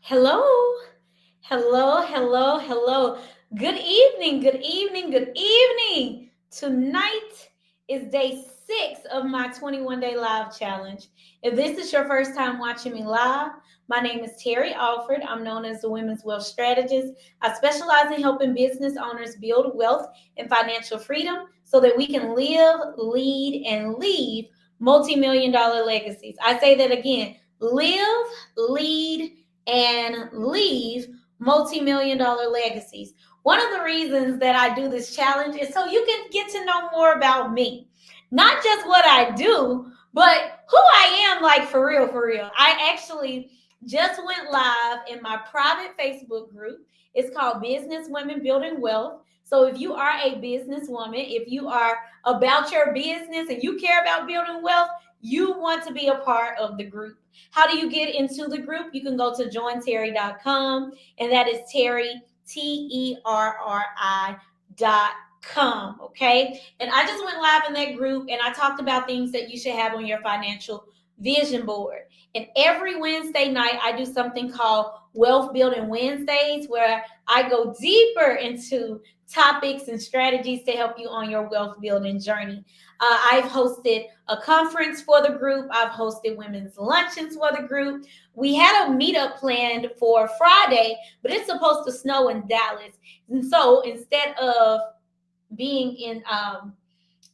Hello, hello, hello, hello. Good evening, good evening, good evening. Tonight is day 6 of my 21-day live challenge. If this is your first time watching me live, my name is Terry Alford. I'm known as the Women's Wealth Strategist. I specialize in helping business owners build wealth and financial freedom so that we can live, lead, and leave multi-million dollar legacies. I say that again: live, lead, and leave multi-million dollar legacies. One of the reasons that I do this challenge is so you can get to know more about me. Not just what I do, but who I am, like for real, for real. I actually just went live in my private Facebook group. It's called Business Women Building Wealth. So if you are a businesswoman, if you are about your business and you care about building wealth, you want to be a part of the group. How do you get into the group? You can go to jointerry.com, and that is Terry, TERRI.com. Okay. And I just went live in that group and I talked about things that you should have on your financial vision board. And every Wednesday night, I do something called Wealth Building Wednesdays, where I go deeper into topics and strategies to help you on your wealth building journey. I've hosted a conference for the group. I've hosted women's luncheons for the group. We had a meetup planned for Friday, but it's supposed to snow in Dallas. And so instead of being in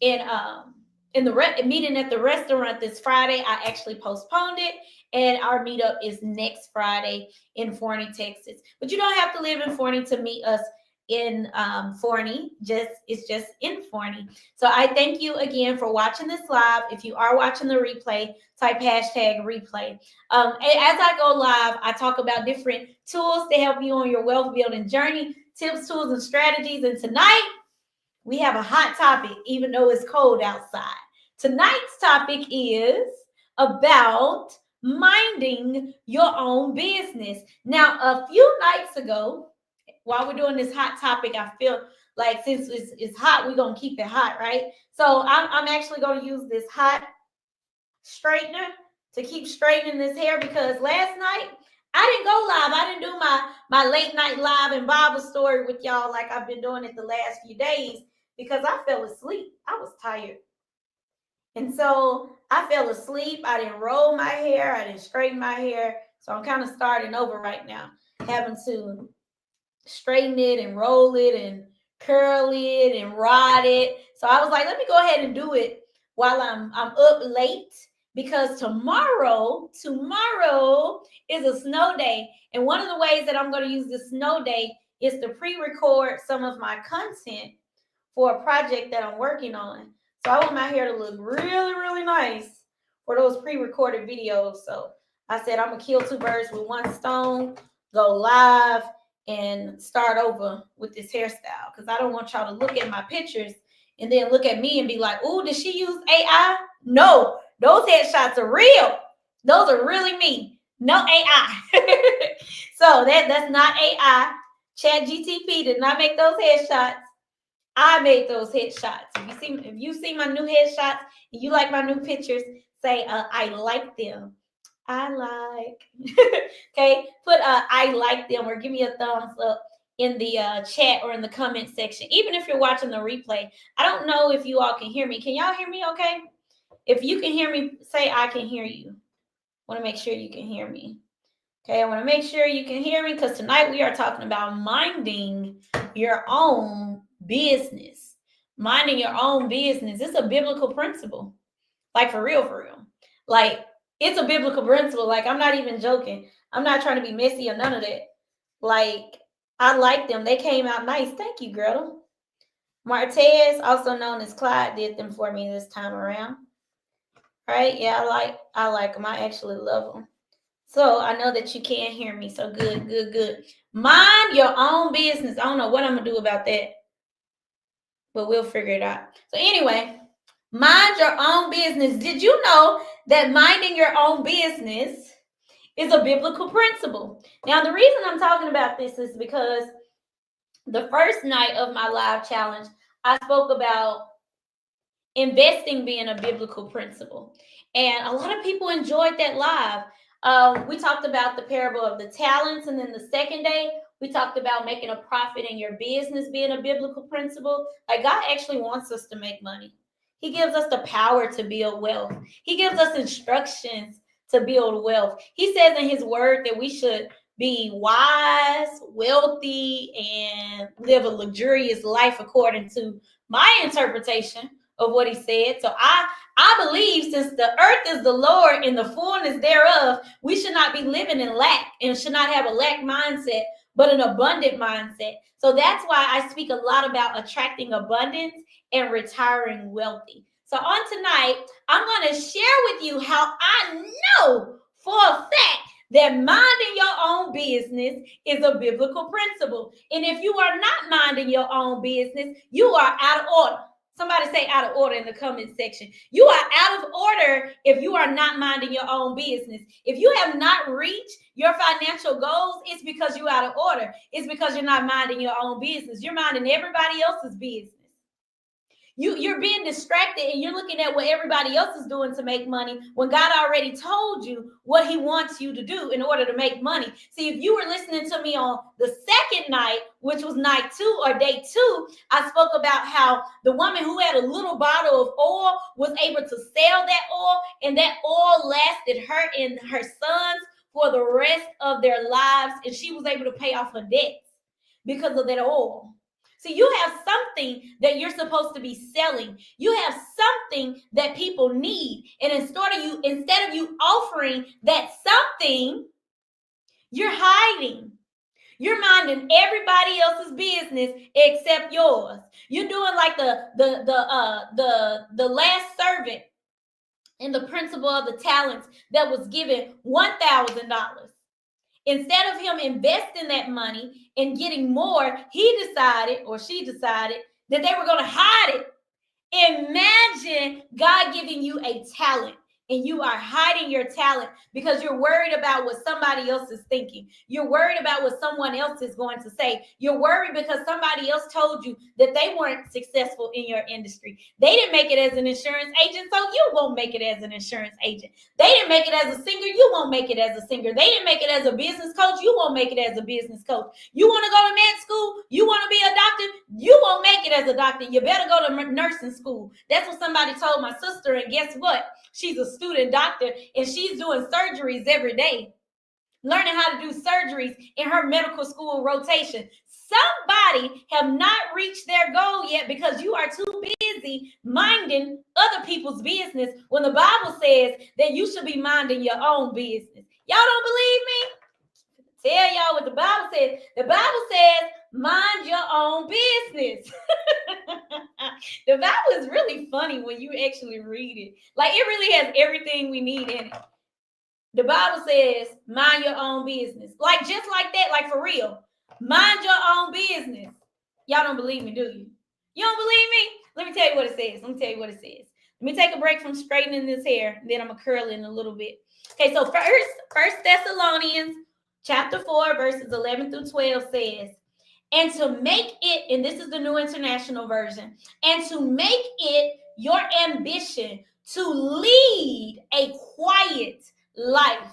in the meeting at the restaurant this Friday, I actually postponed it, and our meetup is next Friday in Forney, Texas. But you don't have to live in Forney to meet us in Forney. It's just in Forney. So I thank you again for watching this live. If you are watching the replay, type hashtag replay. As I go live, I talk about different tools to help you on your wealth building journey, tips, tools, and strategies. And tonight we have a hot topic, even though it's cold outside. Tonight's topic is about minding your own business. Now, a few nights ago, while we're doing this hot topic, I feel like since it's hot, we're going to keep it hot, right? So I'm actually going to use this hot straightener to keep straightening this hair, because last night I didn't go live. I didn't do my late night live and Bible story with y'all like I've been doing it the last few days, because I fell asleep. I was tired. And so I fell asleep. I didn't roll my hair. I didn't straighten my hair. So I'm kind of starting over right now, having to straighten it and roll it and curl it and rod it. So I was like, let me go ahead and do it while I'm up late, because tomorrow is a snow day. And one of the ways that I'm going to use the snow day is to pre-record some of my content for a project that I'm working on. So I want my hair to look really, really nice for those pre-recorded videos. So I said I'm gonna kill two birds with one stone, go live and start over with this hairstyle, because I don't want y'all to look at my pictures and then look at me and be like, "Oh, did she use AI?" No, those headshots are real. Those are really me. No AI. So that's not AI. ChatGTP did not make those headshots. I made those headshots. If you see my new headshots and you like my new pictures, say I like them. I like. Okay, put I like them, or give me a thumbs up in the chat or in the comment section. Even if you're watching the replay, I don't know if you all can hear me. Can y'all hear me? Okay. If you can hear me, say I can hear you. Want to make sure you can hear me. Okay, I want to make sure you can hear me, because tonight we are talking about minding your own business. Minding your own business. It's a biblical principle. Like for real, for real. Like it's a biblical principle. Like I'm not even joking. I'm not trying to be messy or none of that. Like I like them. They came out nice. Thank you, Gretel. Martez, also known as Clyde, did them for me this time around. Right? Yeah, I like them. I actually love them. So I know that you can't hear me. So good, good, good. Mind your own business. I don't know what I'm gonna do about that, but we'll figure it out. So anyway, mind your own business. Did you know that minding your own business is a biblical principle? Now, the reason I'm talking about this is because the first night of my live challenge, I spoke about investing being a biblical principle. And a lot of people enjoyed that live. We talked about the parable of the talents, and then the second day we talked about making a profit in your business being a biblical principle. Like, God actually wants us to make money. He gives us the power to build wealth. He gives us instructions to build wealth. He says in his word that we should be wise, wealthy, and live a luxurious life according to my interpretation of what he said. So I believe, since the earth is the Lord and the fullness thereof, we should not be living in lack and should not have a lack mindset, but an abundant mindset. So that's why I speak a lot about attracting abundance and retiring wealthy. So on tonight, I'm going to share with you how I know for a fact that minding your own business is a biblical principle. And if you are not minding your own business, you are out of order. Somebody say out of order in the comment section. You are out of order if you are not minding your own business. If you have not reached your financial goals, it's because you're out of order. It's because you're not minding your own business. You're minding everybody else's business. You're being distracted and you're looking at what everybody else is doing to make money when God already told you what he wants you to do in order to make money. See, if you were listening to me on the second night, which was night 2 or day 2, I spoke about how the woman who had a little bottle of oil was able to sell that oil, and that oil lasted her and her sons for the rest of their lives, and she was able to pay off her debts because of that oil. See, you have something that you're supposed to be selling. You have something that people need. And instead of you offering that something, you're hiding. You're minding everybody else's business except yours. You're doing like the last servant in the principle of the talents that was given $1,000. Instead of him investing that money and getting more, he decided, or she decided, that they were going to hide it. Imagine God giving you a talent and you are hiding your talent because you're worried about what somebody else is thinking. You're worried about what someone else is going to say. You're worried because somebody else told you that they weren't successful in your industry. They didn't make it as an insurance agent, so you won't make it as an insurance agent. They didn't make it as a singer, you won't make it as a singer. They didn't make it as a business coach, you won't make it as a business coach. You want to go to med school, you want to be a doctor, you won't make it as a doctor. You better go to nursing school. That's what somebody told my sister, and guess what? She's a student doctor and she's doing surgeries every day, learning how to do surgeries in her medical school rotation. Somebody have not reached their goal yet because you are too busy minding other people's business when the Bible says that you should be minding your own business. Y'all don't believe me? Tell y'all what the Bible says. The Bible says, mind your own business. The Bible is really funny when you actually read it. Like, it really has everything we need in it. The Bible says, mind your own business. Like, just like that, like for real. Mind your own business. Y'all don't believe me, do you? You don't believe me? Let me tell you what it says. Let me take a break from straightening this hair, and then I'm going to curl it in a little bit. Okay, so First Thessalonians chapter 4, verses 11 through 12 says, and to make it, and this is the New International Version, and to make it your ambition to lead a quiet life,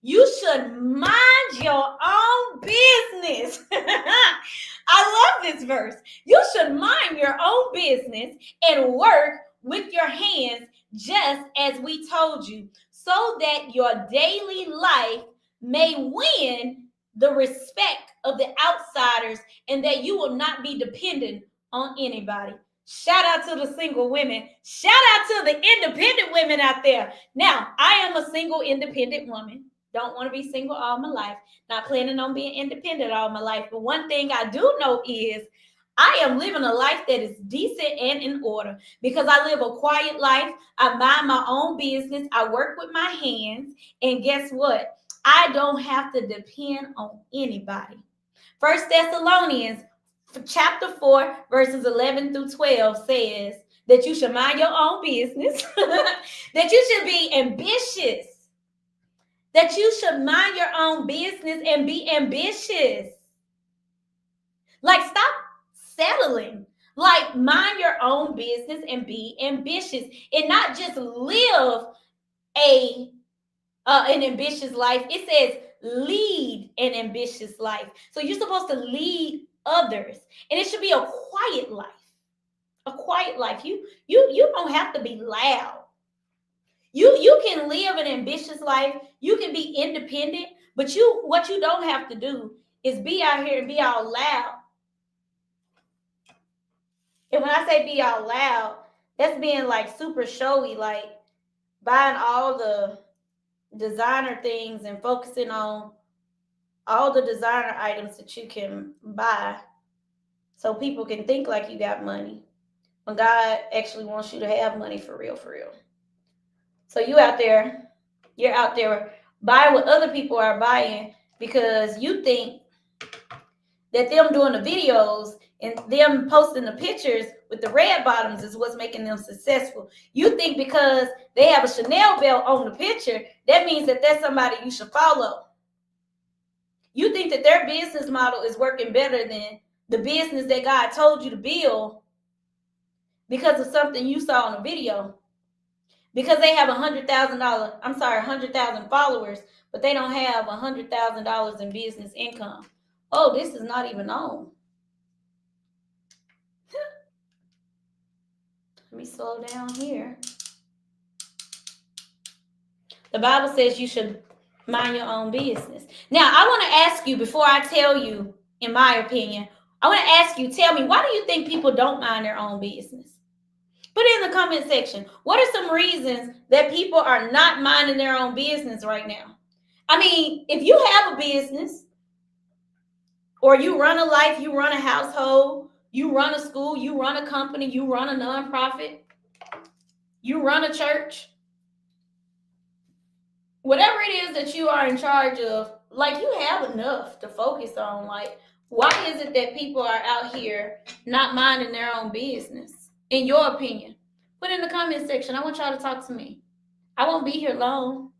you should mind your own business. I love this verse. You should mind your own business and work with your hands, just as we told you, so that your daily life may win the respect of the outsiders and that you will not be dependent on anybody. Shout out to the single women. Shout out to the independent women out there. Now, I am a single independent woman. Don't want to be single all my life. Not planning on being independent all my life. But one thing I do know is I am living a life that is decent and in order because I live a quiet life. I mind my own business. I work with my hands. And guess what? I don't have to depend on anybody. First Thessalonians chapter 4, verses 11 through 12 says that you should mind your own business, that you should be ambitious, that you should mind your own business and be ambitious. Like, stop settling. Like, mind your own business and be ambitious, and not just live a an ambitious life. It says lead an ambitious life. So you're supposed to lead others, and it should be a quiet life. A quiet life. You don't have to be loud. You can live an ambitious life. You can be independent, but what you don't have to do is be out here and be all loud. And when I say be out loud, that's being like super showy, like buying all the designer things and focusing on all the designer items that you can buy so people can think like you got money when God actually wants you to have money for real, for real. So you're out there buying what other people are buying because you think that them doing the videos and them posting the pictures with the red bottoms is what's making them successful. You think because they have a Chanel belt on the picture, that means that that's somebody you should follow. You think that their business model is working better than the business that God told you to build because of something you saw on a video. Because they have $100,000 followers, but they don't have $100,000 in business income. Oh, this is not even on. Let me slow down here. The Bible says you should mind your own business. Now, I want to ask you before I tell you, in my opinion, I want to ask you, tell me, why do you think people don't mind their own business? Put it in the comment section. What are some reasons that people are not minding their own business right now? I mean, if you have a business or you run a life, you run a household, you run a school, you run a company, you run a nonprofit, you run a church, whatever it is that you are in charge of, like you have enough to focus on. Like, why is it that people are out here not minding their own business? In your opinion, put in the comment section. I want y'all to talk to me. I won't be here long.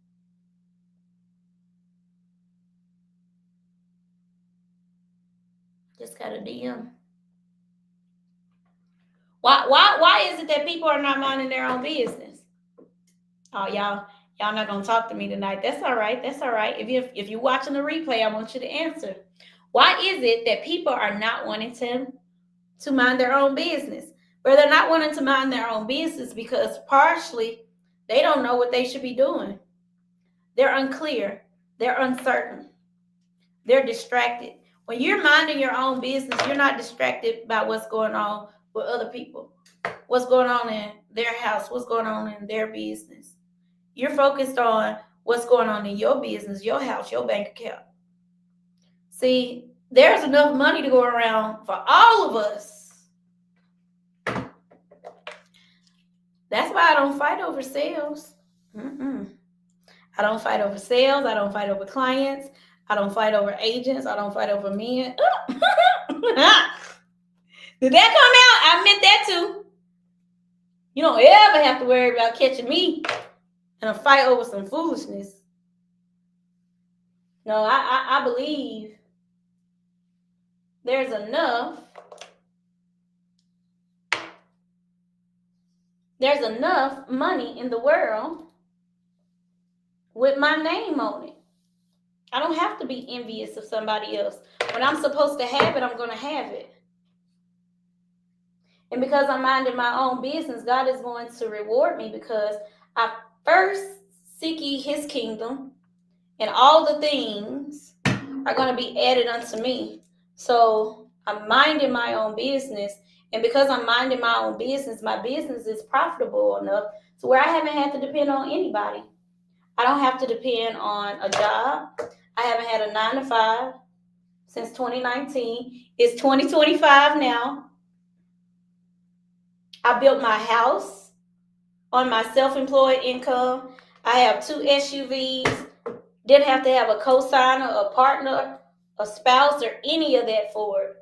Just got a DM. Why is it that people are not minding their own business? Oh, y'all not gonna talk to me tonight. That's all right. That's all right. If you're watching the replay, I want you to answer. Why is it that people are not wanting to mind their own business? But they're not wanting to mind their own business because partially they don't know what they should be doing. They're unclear. They're uncertain. They're distracted. When you're minding your own business, you're not distracted by what's going on with other people, what's going on in their house, what's going on in their business. You're focused on what's going on in your business, your house, your bank account. See, there's enough money to go around for all of us. That's why I don't fight over sales. I don't fight over sales. I don't fight over clients. I don't fight over agents. I don't fight over men. Did that come out? I meant that too. You don't ever have to worry about catching me in a fight over some foolishness. No, I believe there's enough money in the world with my name on it. I don't have to be envious of somebody else. When I'm supposed to have it, I'm going to have it. And because I'm minding my own business, God is going to reward me because I first seek ye his kingdom, and all the things are going to be added unto me. So I'm minding my own business. And because I'm minding my own business, my business is profitable enough to where I haven't had to depend on anybody. I don't have to depend on a job. I haven't had a 9-to-5 since 2019. It's 2025 now. I built my house on my self-employed income. I have 2 SUVs. Didn't have to have a co-signer, a partner, a spouse, or any of that for it.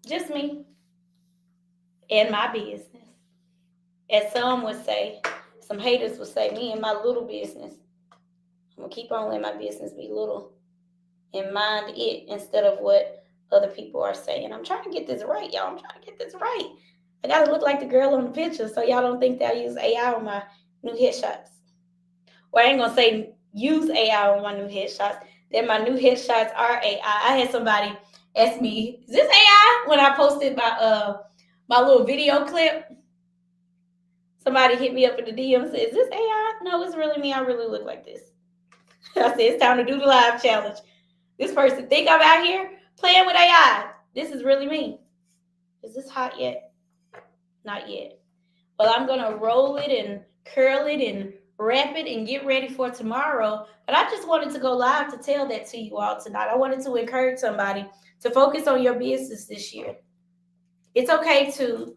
Just me and my business. As some would say, some haters would say, me and my little business. I'm going to keep on letting my business be little and mind it instead of what other people are saying. I'm trying to get this right, y'all. I'm trying to get this right. I got to look like the girl on the picture so y'all don't think that I use AI on my new headshots. or I ain't gonna say use AI on my new headshots, that my new headshots are AI. I had somebody ask me, is this AI? When I posted my little video clip, somebody hit me up in the DM and said, is this AI? No, it's really me. I really look like this. I said, it's time to do the live challenge. This person think I'm out here playing with AI. This is really me. Is this hot yet? Not yet. Well, I'm going to roll it and curl it and wrap it and get ready for tomorrow. But I just wanted to go live to tell that to you all tonight. I wanted to encourage somebody to focus on your business this year. It's okay to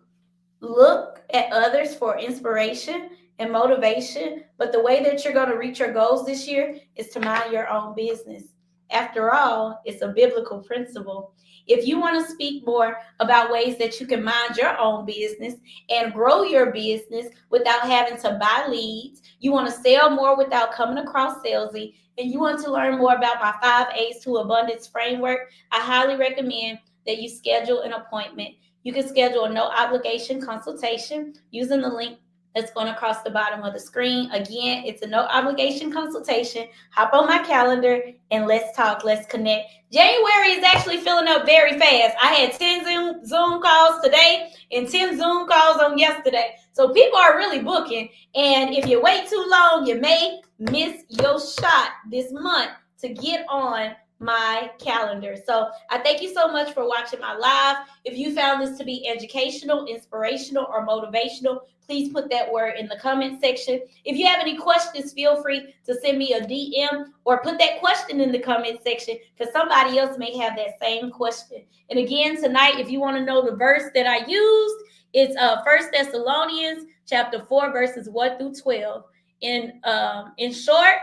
look at others for inspiration and motivation, but the way that you're going to reach your goals this year is to mind your own business. After all, it's a biblical principle. If you want to speak more about ways that you can mind your own business and grow your business without having to buy leads, you want to sell more without coming across salesy, and you want to learn more about my 5 A's to Abundance framework, I highly recommend that you schedule an appointment. You can schedule a no obligation consultation using the link that's going across the bottom of the screen. Again, it's a no obligation consultation. Hop on my calendar and let's talk, let's connect. January is actually filling up very fast. I had 10 Zoom calls today and 10 Zoom calls on yesterday. So people are really booking. And if you wait too long, you may miss your shot this month to get on my calendar. So I thank you so much for watching my live. If you found this to be educational, inspirational, or motivational, please put that word in the comment section. If you have any questions, feel free to send me a DM or put that question in the comment section because somebody else may have that same question. And again, tonight, if you want to know the verse that I used, it's 1 Thessalonians chapter 4, verses 1 through 12. In short,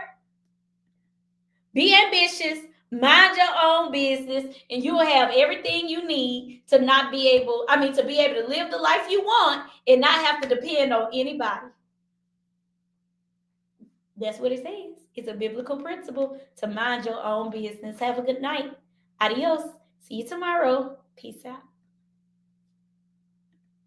be ambitious, mind your own business, and you will have everything you need to be able to live the life you want and not have to depend on anybody. That's what it says. It's a biblical principle to mind your own business. Have a good night. Adios. See you tomorrow. Peace out.